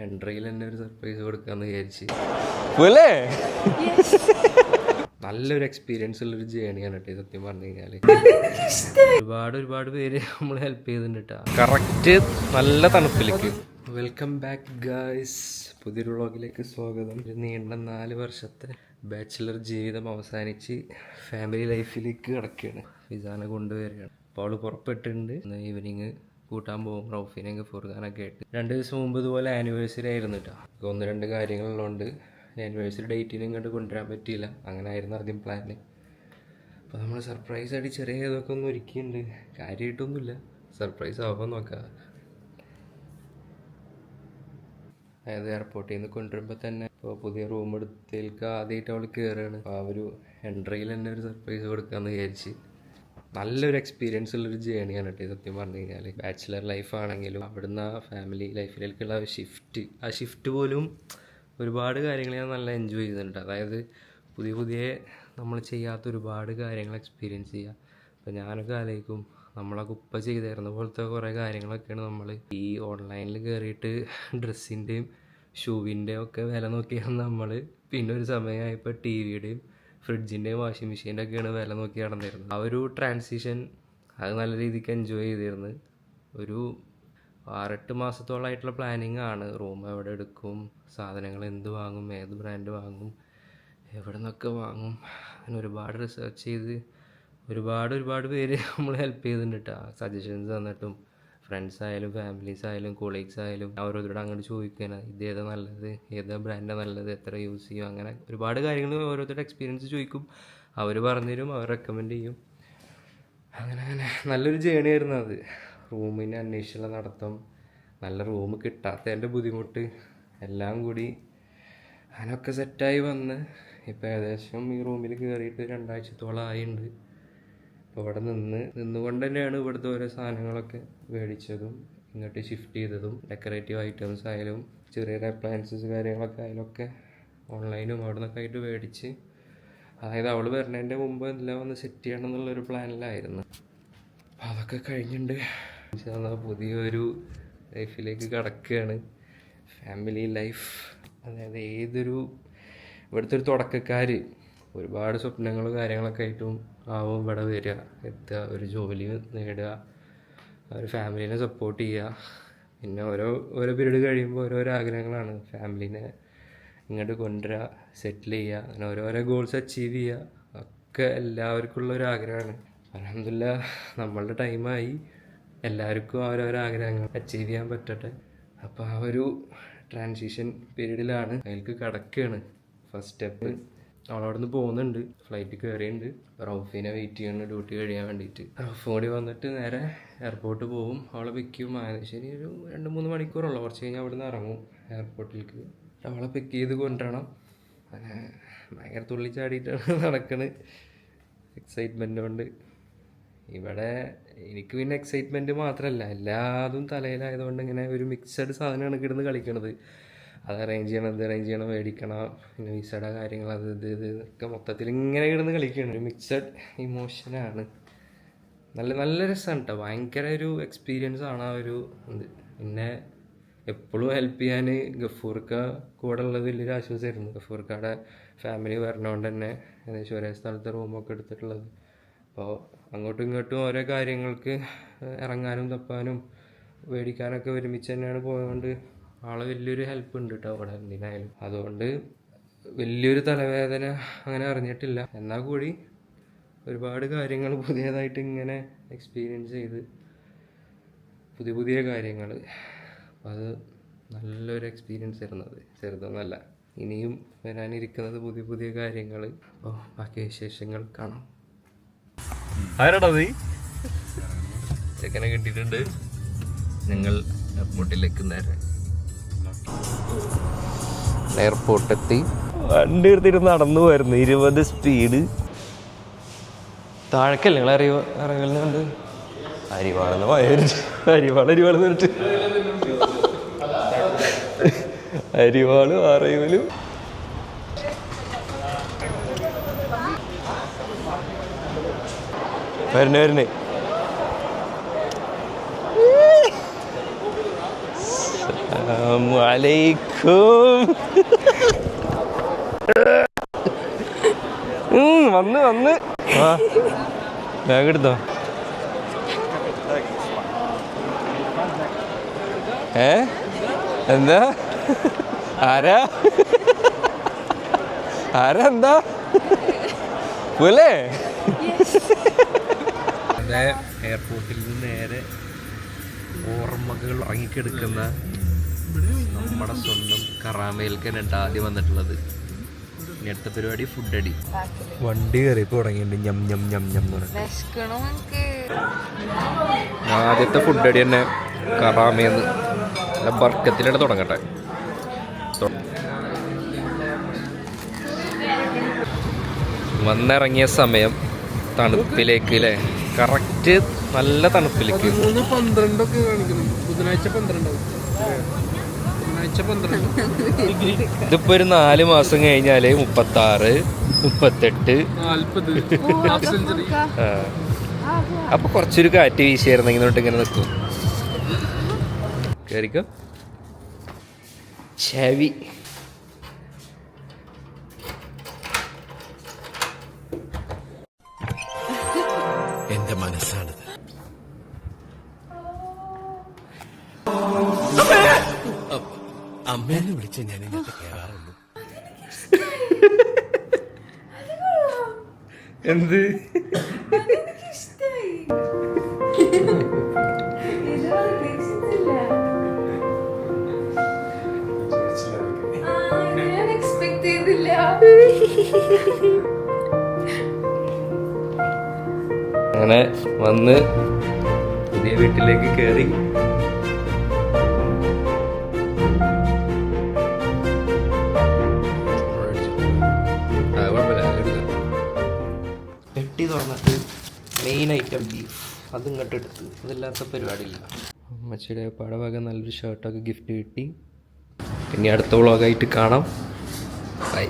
എൻട്രിയിൽ തന്നെ ഒരു സർപ്രൈസ് കൊടുക്കാന്ന് വിചാരിച്ച്. നല്ലൊരു എക്സ്പീരിയൻസ് ഉള്ളൊരു ജേണിയാണ് കേട്ടോ സത്യം പറഞ്ഞു കഴിഞ്ഞാല്. ഒരുപാട് പേര് നമ്മൾ ഹെൽപ്പ് ചെയ്തിട്ടുണ്ട് കേട്ടോ. കറക്റ്റ് നല്ല തണുപ്പിലേക്ക്. വെൽക്കം ബാക്ക് ഗായ്സ്, പുതിയൊരു വ്ളോഗിലേക്ക് സ്വാഗതം. ഒരു നീണ്ട 4 വർഷത്തെ ബാച്ചിലർ ജീവിതം അവസാനിച്ച് ഫാമിലി ലൈഫിലേക്ക് കിടക്കുകയാണ്. ഫിസാനെ കൊണ്ടുവരികയാണ്. അപ്പോൾ അവൾ പുറപ്പെട്ടിട്ടുണ്ട്. ഇന്ന് ഈവനിങ് കൂട്ടാൻ പോകും റൗഫിനെയൊക്കെ ഫുർഖാനൊക്കെ ആയിട്ട്. 2 ദിവസം മുമ്പ് ഇതുപോലെ ആനിവേഴ്സറി ആയിരുന്നു കേട്ടോ. 1-2 കാര്യങ്ങളുള്ളതുകൊണ്ട് ആനിവേഴ്സറി ഡേറ്റിനും ഇങ്ങോട്ട് കൊണ്ടുവരാൻ പറ്റിയില്ല. അങ്ങനെ ആയിരുന്നു ആദ്യം പ്ലാന്. അപ്പോൾ നമ്മൾ സർപ്രൈസ് ആയിട്ട് ചെറിയ ഇതൊക്കെ ഒന്ന് ഒരുക്കിയിട്ടുണ്ട്. കാര്യമായിട്ടൊന്നുമില്ല, സർപ്രൈസ് ആവാൻ നോക്കാം. അതായത് എയർപോർട്ടിൽ നിന്ന് കൊണ്ടുവരുമ്പോൾ തന്നെ ഇപ്പോൾ പുതിയ റൂം എടുത്തേക്ക് ആദ്യമായിട്ട് അവൾ കയറുകയാണ്. അപ്പോൾ ആ ഒരു എൻട്രിയിൽ തന്നെ ഒരു സർപ്രൈസ് കൊടുക്കാമെന്ന് വിചാരിച്ച്. നല്ലൊരു എക്സ്പീരിയൻസ് ഉള്ളൊരു ജേണിയാണ് കേട്ടോ സത്യം പറഞ്ഞു കഴിഞ്ഞാൽ. ബാച്ചിലർ ലൈഫാണെങ്കിലും അവിടുന്ന് ആ ഫാമിലി ലൈഫിലേക്കുള്ള ആ ഷിഫ്റ്റ് പോലും ഒരുപാട് കാര്യങ്ങൾ ഞാൻ നല്ല എൻജോയ് ചെയ്യുന്നുണ്ട്. അതായത് പുതിയ നമ്മൾ ചെയ്യാത്ത ഒരുപാട് കാര്യങ്ങൾ എക്സ്പീരിയൻസ് ചെയ്യുക. അപ്പോൾ ഞാനൊക്കെ ആലോചിക്കും, നമ്മളൊക്കെ ഉപ്പ ചെയ്തിരുന്ന പോലത്തെ കുറേ കാര്യങ്ങളൊക്കെയാണ് നമ്മൾ ഈ ഓൺലൈനിൽ കയറിയിട്ട് ഡ്രസ്സിൻ്റെയും ഷൂവിൻ്റെയും ഒക്കെ വില നോക്കിയാണ് നമ്മൾ. പിന്നെ ഒരു സമയമായപ്പോൾ ടി വിയുടെയും ഫ്രിഡ്ജിൻ്റെയും വാഷിംഗ് മെഷീൻ്റെ ഒക്കെയാണ് വില നോക്കി നടന്നിരുന്നത്. ആ ഒരു ട്രാൻസിഷൻ അത് നല്ല രീതിക്ക് എൻജോയ് ചെയ്തിരുന്നു. ഒരു 6-8 മാസത്തോളമായിട്ടുള്ള പ്ലാനിങ് ആണ്. റൂം എവിടെ എടുക്കും, സാധനങ്ങൾ എന്ത് വാങ്ങും, ഏത് ബ്രാൻഡ് വാങ്ങും, എവിടെ നിന്നൊക്കെ വാങ്ങും, അങ്ങനെ ഒരുപാട് റിസർച്ച് ചെയ്ത് ഒരുപാട് പേര് നമ്മൾ ഹെൽപ്പ് ചെയ്തിട്ടുണ്ട് കേട്ടോ. സജഷൻസ് തന്നിട്ടും ഫ്രണ്ട്സ് ആയാലും ഫാമിലീസ് ആയാലും കൊളീഗ്സ് ആയാലും ഓരോരുത്തരോട് അങ്ങോട്ട് ചോദിക്കാനാണ് ഇതേതാ നല്ലത്, ഏതാ ബ്രാൻഡാണ് നല്ലത്, എത്ര യൂസ് ചെയ്യും, അങ്ങനെ ഒരുപാട് കാര്യങ്ങൾ ഓരോരുത്തരുടെ എക്സ്പീരിയൻസ് ചോദിക്കും. അവർ പറഞ്ഞുതരും, അവർ റെക്കമെൻഡ് ചെയ്യും. അങ്ങനെ നല്ലൊരു ജേണി ആയിരുന്നു അത്. റൂമിനെ അന്വേഷിച്ചുള്ള നടത്തം, നല്ല റൂം കിട്ടാത്തതിൻ്റെ ബുദ്ധിമുട്ട് എല്ലാം കൂടി അതിനൊക്കെ സെറ്റായി വന്ന് ഇപ്പോൾ ഏകദേശം ഈ റൂമിൽ കയറിയിട്ട് 2 ആഴ്ചത്തോളം ആയിട്ടുണ്ട്. അപ്പോൾ ഇവിടെ നിന്നുകൊണ്ട് തന്നെയാണ് ഇവിടുത്തെ ഓരോ സാധനങ്ങളൊക്കെ മേടിച്ചതും ഇങ്ങോട്ട് ഷിഫ്റ്റ് ചെയ്തതും. ഡെക്കറേറ്റീവ് ഐറ്റംസ് ആയാലും ചെറിയ അപ്ലയൻസസ് കാര്യങ്ങളൊക്കെ ആയാലൊക്കെ ഓൺലൈനും അവിടെ നിന്നൊക്കെ ആയിട്ട് മേടിച്ച്, അതായത് അവൾ വരുന്നതിൻ്റെ മുമ്പ് എല്ലാം ഒന്ന് സെറ്റ് ചെയ്യണം എന്നുള്ളൊരു പ്ലാനിലായിരുന്നു. അപ്പോൾ അതൊക്കെ കഴിഞ്ഞിട്ടുണ്ട്. പുതിയൊരു ലൈഫിലേക്ക് കടക്കുകയാണ്. ഫാമിലി ലൈഫ്, അതായത് ഇവിടുത്തെ ഒരു തുടക്കക്കാർ ഒരുപാട് സ്വപ്നങ്ങളും കാര്യങ്ങളൊക്കെ ആയിട്ടും ആവും ഇവിടെ വരിക, എത്തുക, ഒരു ജോലി നേടുക, ഒരു ഫാമിലീനെ സപ്പോർട്ട് ചെയ്യുക. പിന്നെ ഓരോ പീരീഡ് കഴിയുമ്പോൾ ഓരോരോ ആഗ്രഹങ്ങളാണ്. ഫാമിലീനെ ഇങ്ങോട്ട് കൊണ്ടുവരിക, സെറ്റിൽ ചെയ്യുക, അങ്ങനെ ഓരോരോ ഗോൾസ് അച്ചീവ് ചെയ്യുക, ഒക്കെ എല്ലാവർക്കും ഉള്ളൊരു ആഗ്രഹമാണ്. അൽഹംദുലില്ലാഹ് നമ്മളുടെ ടൈമായി, എല്ലാവർക്കും ഓരോരോ ആഗ്രഹങ്ങൾ അച്ചീവ് ചെയ്യാൻ പറ്റട്ടെ. അപ്പോൾ ആ ഒരു ട്രാൻസിഷൻ പീരീഡിലാണ്, അതിലേക്ക് കടക്കുകയാണ്. ഫസ്റ്റ് സ്റ്റെപ്പ് അവളവിടെ നിന്ന് പോകുന്നുണ്ട്, ഫ്ലൈറ്റ് കയറിയുണ്ട്. റൗഫിനെ വെയിറ്റ് ചെയ്യണം ഡ്യൂട്ടി കഴിയാൻ വേണ്ടിയിട്ട്. റൗഫ് കൂടി വന്നിട്ട് നേരെ എയർപോർട്ട് പോകും, അവളെ പിക്ക് ചെയ്യും. ശരി ഒരു 2-3 മണിക്കൂറുള്ളൂ, കുറച്ച് കഴിഞ്ഞാൽ അവിടെ നിന്ന് ഇറങ്ങും എയർപോർട്ടിലേക്ക്. അവളെ പിക്ക് ചെയ്ത് കൊണ്ടുവരണം. അങ്ങനെ ഭയങ്കര തുള്ളിച്ചാടിയിട്ടാണ് നടക്കണത് എക്സൈറ്റ്മെൻ്റ് കൊണ്ട്. ഇവിടെ എനിക്ക് പിന്നെ എക്സൈറ്റ്മെൻറ്റ് മാത്രമല്ല, എല്ലാതും തലയിലായതുകൊണ്ട് ഇങ്ങനെ ഒരു മിക്സഡ് സാധനമാണ് കിടന്ന് കളിക്കണത്. അത് അറേഞ്ച് ചെയ്യണം, ഇത് അറേഞ്ച് ചെയ്യണം, മേടിക്കണം, പിന്നെ വിസയുടെ കാര്യങ്ങൾ, ഇതൊക്കെ മൊത്തത്തിൽ ഇങ്ങനെ കിടന്ന് കളിക്കുകയാണ്. ഒരു മിക്സഡ് ഇമോഷനാണ്. നല്ല രസമാണ് കേട്ടോ. ഭയങ്കര ഒരു എക്സ്പീരിയൻസ് ആണ് ആ ഒരു ഇത്. പിന്നെ എപ്പോഴും ഹെൽപ്പ് ചെയ്യാൻ ഗഫൂർക്ക കൂടെ ഉള്ളത് വലിയൊരു ആശ്വാസമായിരുന്നു. ഗഫൂർക്കയുടെ ഫാമിലി വരണോണ്ട് തന്നെ ഏകദേശം ഒരേ സ്ഥലത്തെ റൂമൊക്കെ എടുത്തിട്ടുള്ളത്. അപ്പോൾ അങ്ങോട്ടും ഇങ്ങോട്ടും ഓരോ കാര്യങ്ങൾക്ക് ഇറങ്ങാനും തപ്പാനും മേടിക്കാനൊക്കെ ഒരുമിച്ച് തന്നെയാണ് പോയതുകൊണ്ട് ആളെ വലിയൊരു ഹെൽപ്പ് ഉണ്ട് കേട്ടോ അവിടെ എന്തിനായാലും. അതുകൊണ്ട് വലിയൊരു തലവേദന അങ്ങനെ അറിഞ്ഞിട്ടില്ല. എന്നാൽ കൂടി ഒരുപാട് കാര്യങ്ങൾ പുതിയതായിട്ട് ഇങ്ങനെ എക്സ്പീരിയൻസ് ചെയ്ത് പുതിയ കാര്യങ്ങൾ, അപ്പോൾ അത് നല്ലൊരു എക്സ്പീരിയൻസ് ആയിരുന്നത്, ചെറുതൊന്നുമല്ല. ഇനിയും വരാനിരിക്കുന്നത് പുതിയ കാര്യങ്ങൾ. അപ്പോൾ ബാക്കി വിശേഷങ്ങൾ കാണാം. ആരാടാ നീ? ചെക്കനെ കിട്ടിയിട്ടുണ്ട്. ഞങ്ങൾ എയർപോർട്ടിലേക്ക് നേരെ എയർപോർട്ടെത്തി. വണ്ടി എടുത്തിട്ട് നടന്നു വരുന്നു 20 സ്പീഡ്. താഴേക്കല്ലേ നിങ്ങൾ അറിയുന്നുണ്ട്. അരിവാളെന്ന് പറഞ്ഞിട്ട് അരിവാള് അറിയലും വരുന്നേ. അസ്സലാമലൈക്കും. വന്ന് വന്ന് ആ ബാഗ് എടുത്തോ. എന്താ ആരാ ആരാ എന്താ പോലെ എയർപോർട്ടിൽ നിന്ന് നേരെ ഓർമ്മകൾ ഇറങ്ങിക്കെടുക്കുന്ന നമ്മുടെ സ്വന്തം കറാമയിൽക്ക് ആദ്യം വന്നിട്ടുള്ളത്. ഇനി അടുത്ത പരിപാടി ഫുഡ് അടി. വണ്ടി കയറിയപ്പോ തുടങ്ങിയിട്ടുണ്ട് ഞം ഞം ഞം ഞം എന്ന് പറഞ്ഞിട്ട്. ആദ്യത്തെ ഫുഡ് അടി തന്നെ കറാമയെന്ന് ബർക്കത്തിലൂടെ തുടങ്ങട്ടെ. വന്നിറങ്ങിയ സമയം തണുപ്പിലേക്ക് അല്ലേ, കറക്റ്റ് നല്ല തണുപ്പിലേക്ക്. ഇതിപ്പോ ഒരു 4 മാസം കഴിഞ്ഞാല് 36, 38. അപ്പൊ കുറച്ചൊരു കാറ്റ് വീശിയായിരുന്നെങ്കിൽ ഇങ്ങനെ നിൽക്കും. കേറിക്കോ ചെവി. എന്റെ മനസ്സാണിത്. അമ്മേനെ വിളിച്ച ഞാൻ ഇങ്ങോട്ട് കേറാറുള്ളൂ. എന്ത് അങ്ങനെ വന്ന് പുതിയ വീട്ടിലേക്ക് കയറി. പെട്ടി തുറന്നിട്ട് മെയിൻ ഐറ്റം ബീഫ് അത് ഇങ്ങോട്ട് എടുത്ത്, അതില്ലാത്ത പരിപാടിയില്ല. അമ്മച്ചിയുടെ പടവക നല്ലൊരു ഷർട്ടൊക്കെ ഗിഫ്റ്റ് കിട്ടി. ഇനി അടുത്ത വ്ളോഗായിട്ട് കാണാം. ബൈ.